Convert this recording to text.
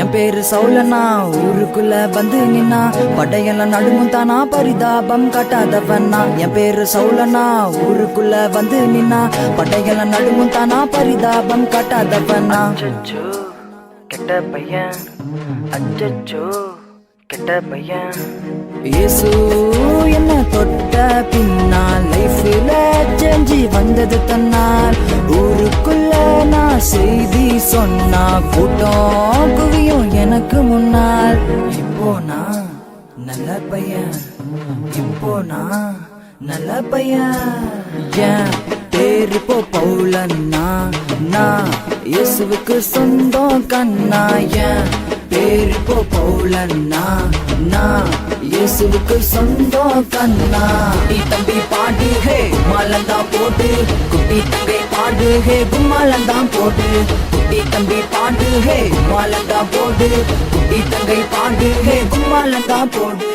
என் பேரு சௌலனா ஊருக்குள்ள வந்து நின்னா படையெல்லாம் நடுங்கும் தானா பரிதாபம் காட்டாதவனா. என் பேரு சௌலனா ஊருக்குள்ள வந்து நின்னா படையெல்லாம் நடுங்கும் தானா பரிதாபம் காட்டாதவனா. அச்சச்சோ கெட்ட பையன், அச்சச்சோ கெட்ட பையன். இயேசு என்ன தொட்ட பின்னால் லைஃப்ல செஞ்சு வந்தது தன்னால். ஊருக்குள்ள நான் செய்தி சொன்னா கூட்டம் குவியும் எனக்கு முன்னால். இப்போ நான் நல்ல பையன், இப்போ நான் நல்ல பையன். ஏன் பேரு இப்போ பவுலன்னா நான் இயேசுவுக்கு சொந்தம் கண்ணா. ஏன் பேரு இப்போ பவுலன்னா நான் இயேசுவுக்கு சொந்தம் கண்ணா. குட்டி தம்பி பாடு ஹே கும்மாலந்தா போட்டு, குட்டி தங்கை பாடு ஹே கும்மாலந்தா போட்டு. குட்டி தம்பி பாடு ஹே கும்மாலந்தா போடு, குட்டி தங்கை பாடு ஹே கும்மாலந்தா போடு.